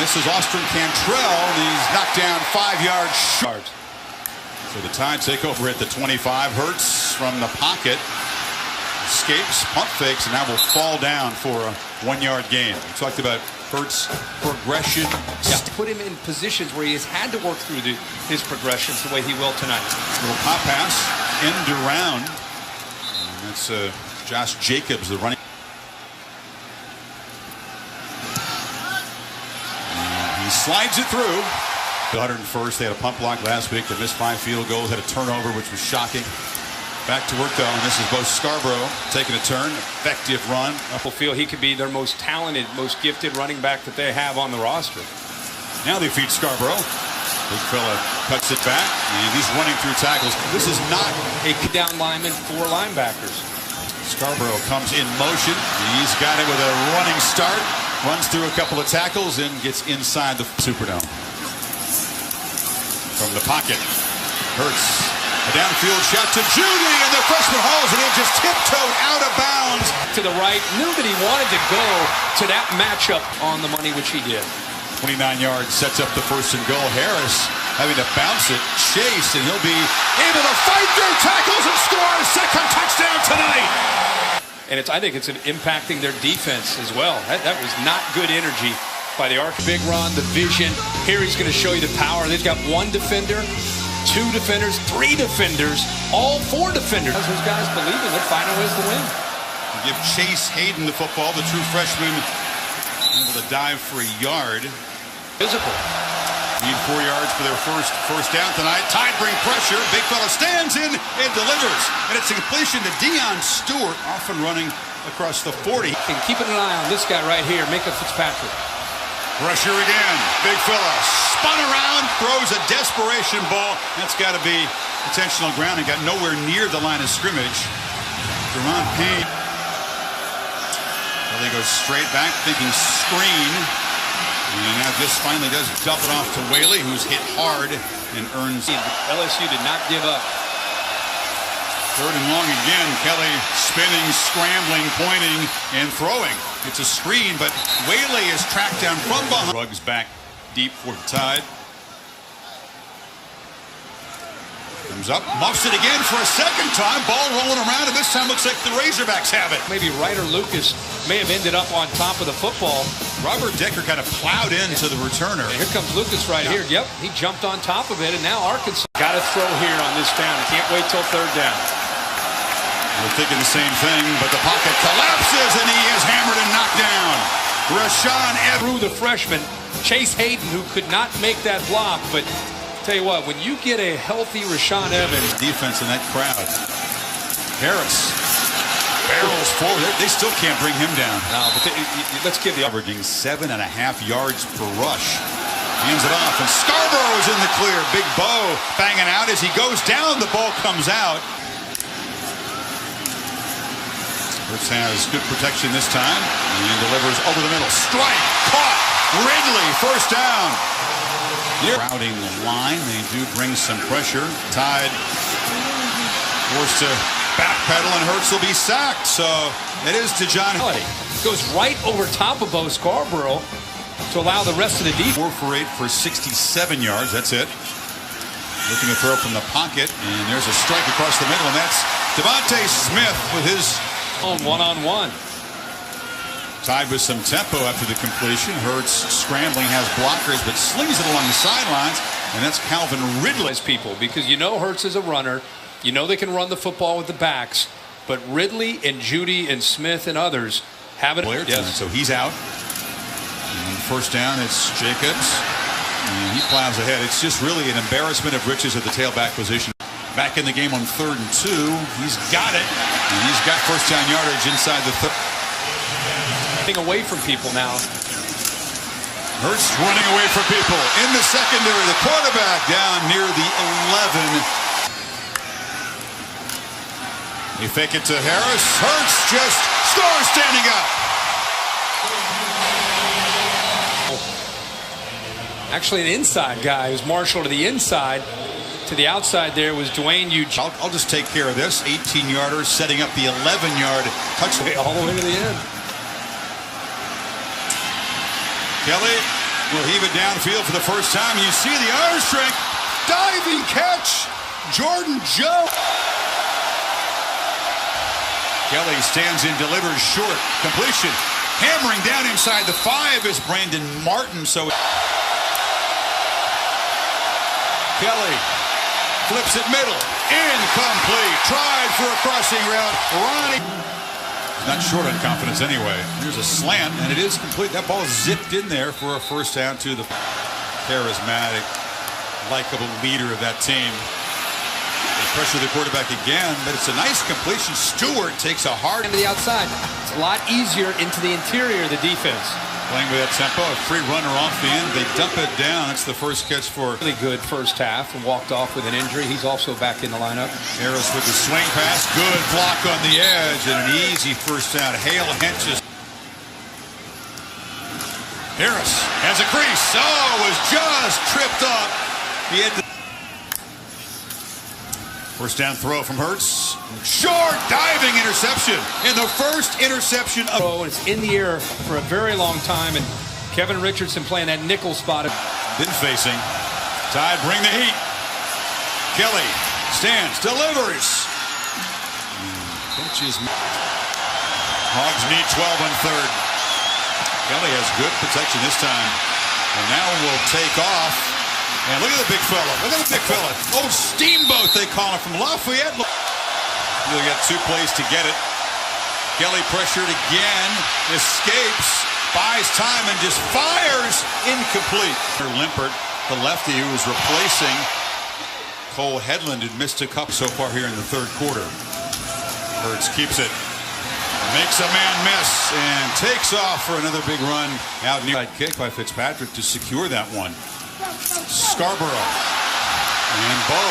this is Austin Cantrell, and he's knocked down 5 yards short. So the Tide take over at the 25. Hurts from the pocket. Escapes, pump fakes, and now will fall down for a 1-yard gain. We talked about Hurts' progression. Yeah, put him in positions where he has had to work through his progressions the way he will tonight. Little pop pass, end around. And that's Josh Jacobs, the running. And he slides it through. 101st, they had a punt block last week. They missed 5 field goals, had a turnover, which was shocking. Back to work, though, and this is Bo Scarborough taking a turn. Effective run. People feel he could be their most talented, most gifted running back that they have on the roster. Now they feed Scarborough. Big fella cuts it back, and he's running through tackles. This is not a down lineman for linebackers. Scarborough comes in motion. He's got it with a running start. Runs through a couple of tackles and gets inside the Superdome. From the pocket, Hurts. A downfield shot to Judy, and the freshman hauls it in, just tiptoed out of bounds. To the right, knew that he wanted to go to that matchup on the money, which he did. 29 yards sets up the 1st and goal. Harris having to bounce it, chase, and he'll be able to fight through tackles and score a 2nd touchdown tonight. And I think it's impacting their defense as well. That was not good energy by the Ark. Big run, the vision. Here he's going to show you the power. They've got 1 defender. 2 defenders, 3 defenders, all 4 defenders. Those guys believe in it, finding ways to win. Give Chase Hayden the football, the true freshman, able to dive for a yard. Physical. Need 4 yards for their first down tonight. Tide bring pressure. Big fella stands in and delivers. And it's a completion to Deion Stewart, often running across the 40. And keeping an eye on this guy right here, Minkah Fitzpatrick. Pressure again. Big fella spun around, throws a desperation ball. That's got to be intentional grounding. Got nowhere near the line of scrimmage. Deron Payne. Well, he goes straight back, thinking screen. And now just finally does dump it off to Whaley, who's hit hard and earns. LSU did not give up. 3rd and long again. Kelly spinning, scrambling, pointing, and throwing. It's a screen, but Whaley is tracked down from behind. Ruggs back deep for the Tide. Comes up, muffs it again for a 2nd time. Ball rolling around, and this time looks like the Razorbacks have it. Maybe Ryder Lucas may have ended up on top of the football. Robert Decker kind of plowed into the returner. And here comes Lucas right here. Yep, he jumped on top of it, and now Arkansas got to throw here on this down. Can't wait till 3rd down. We're thinking the same thing, but the pocket collapses, and he is hammered and knocked down. Rashawn Evans. Through the freshman, Chase Hayden, who could not make that block, but tell you what, when you get a healthy Rashawn Evans. Defense in that crowd. Harris barrels forward. They still can't bring him down. No, but let's give the averaging 7.5 yards per rush. Hands it off, and Scarborough is in the clear. Big Bo banging out as he goes down. The ball comes out. Hurts has good protection this time and delivers over the middle. Strike, caught. Ridley, 1st down. Crowding the line, they do bring some pressure. Tide forced to backpedal, and Hurts will be sacked. So it is to John. Goes right over top of Bo Scarborough to allow the rest of the defense. 4 for 8 for 67 yards. That's it. Looking to throw from the pocket, and there's a strike across the middle, and that's Devontae Smith with his own one-on-one. Tied with some tempo after the completion. Hurts scrambling, has blockers, but slings it along the sidelines, and that's Calvin Ridley. People, because you know Hurts is a runner. You know they can run the football with the backs, but Ridley and Judy and Smith and others have it. Yes. So he's out. And 1st down, it's Jacobs. And he plows ahead. It's just really an embarrassment of riches at the tailback position. Back in the game on 3rd and 2. He's got it. And he's got 1st down yardage inside the 3rd. Away from people now. Hurts running away from people. In the secondary, the quarterback down near the 11. You fake it to Harris. Hurts just scores standing up. Actually, an inside guy who's marshaled to the inside. To the outside there was Dwayne Eugene. I'll just take care of this. 18-yarder setting up the 11-yard touchdown. All the way to the end. Kelly Will heave it downfield for the first time. You see the arm strength. Diving catch. Jordan Joe. Kelly stands in, delivers short. Completion. Hammering down inside the 5 is Brandon Martin. So Kelly flips it middle. Incomplete. Tried for a crossing route. Ronnie. Not short on confidence anyway. Here's a slant, and it is complete. That ball zipped in there for a first down to the charismatic, likable leader of that team. They pressure the quarterback again, but it's a nice completion. Stewart takes a hard... To the outside. It's a lot easier into the interior of the defense. Playing with that tempo, a free runner off the end. They dump it down. That's the first catch for... Really good first half and walked off with an injury. He's also back in the lineup. Harris with the swing pass. Good block on the edge and an easy first down. Hale Henches. Harris has a crease. Oh, was just tripped up. He had the... First down throw from Hurts. Short diving interception. And the first interception of... Oh, it's in the air for a very long time. And Kevin Richardson playing that nickel spot. Been facing. Tide bring the heat. Kelly stands, delivers. Catches. Hogs need 12 on third. Kelly has good protection this time. And now will take off. And look at the big fella. Look at the big fella. Oh, Steamboat, they call him from Lafayette. They got 2 plays to get it. Kelly pressured again. Escapes. Buys time and just fires. Incomplete. Limpert, the lefty who was replacing Cole Headland, had missed a couple so far here in the third quarter. Hurts keeps it. Makes a man miss and takes off for another big run. Out near kick by Fitzpatrick to secure that one. Scarborough and Bo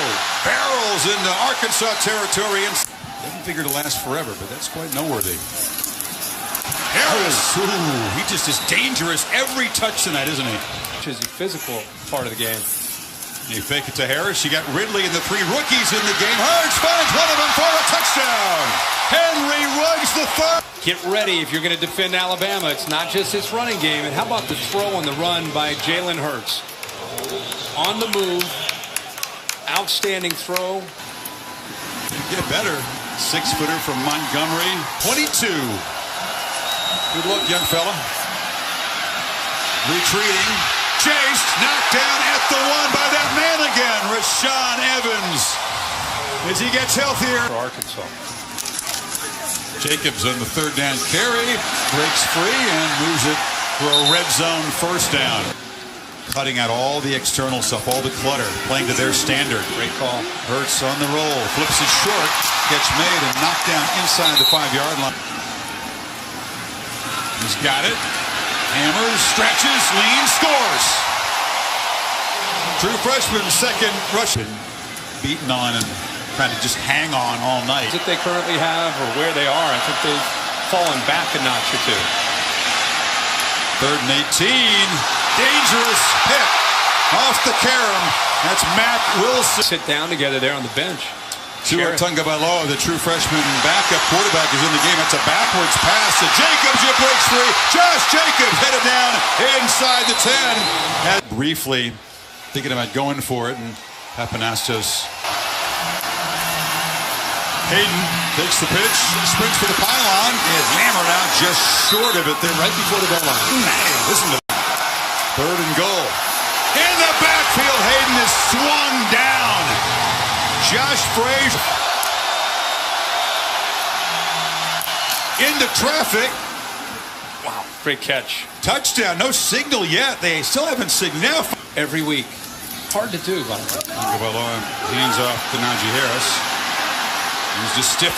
barrels into Arkansas territory and doesn't figure to last forever, but that's quite noteworthy. Harris, ooh, he just is dangerous every touch tonight, isn't he? Which is the physical part of the game. You fake it to Harris. You got Ridley and the 3 rookies in the game. Hurts finds one of them for a touchdown. Henry Ruggs the third. Get ready if you're going to defend Alabama. It's not just his running game. And how about the throw on the run by Jalen Hurts? On the move. Outstanding throw. Get better. 6-footer from Montgomery. 22. Good luck, young fella. Retreating. Chased. Knocked down at the 1 by that man again. Rashaan Evans. As he gets healthier. For Arkansas. Jacobs on the 3rd down carry. Breaks free and moves it for a red zone first down. Cutting out all the external stuff, all the clutter, playing to their standard. Great call. Hurts on the roll, flips it short, catch made and knocked down inside the 5-yard line. He's got it. Hammers, stretches, leans, scores. True freshman, second rush. Beaten on and trying to just hang on all night. That they currently have or where they are, I think they've fallen back a notch or two. 3rd and 18. Dangerous pick off the carom. That's Matt Wilson. Sit down together there on the bench. Tua Tagovailoa, the true freshman backup quarterback, is in the game. That's a backwards pass to Jacobs. It breaks free. Josh Jacobs headed down inside the 10. Briefly thinking about going for it, and Pappanastos. Hayden takes the pitch, sprints for the pylon, is hammered out just short of it there right before the goal line. Man, listen to 3rd and goal. In the backfield, Hayden is swung down. Josh Frazier into traffic. Wow, great catch. Touchdown, no signal yet. They still haven't signaled. Every week. Hard to do, by the way. Hands off to Najee Harris. He's just stiff.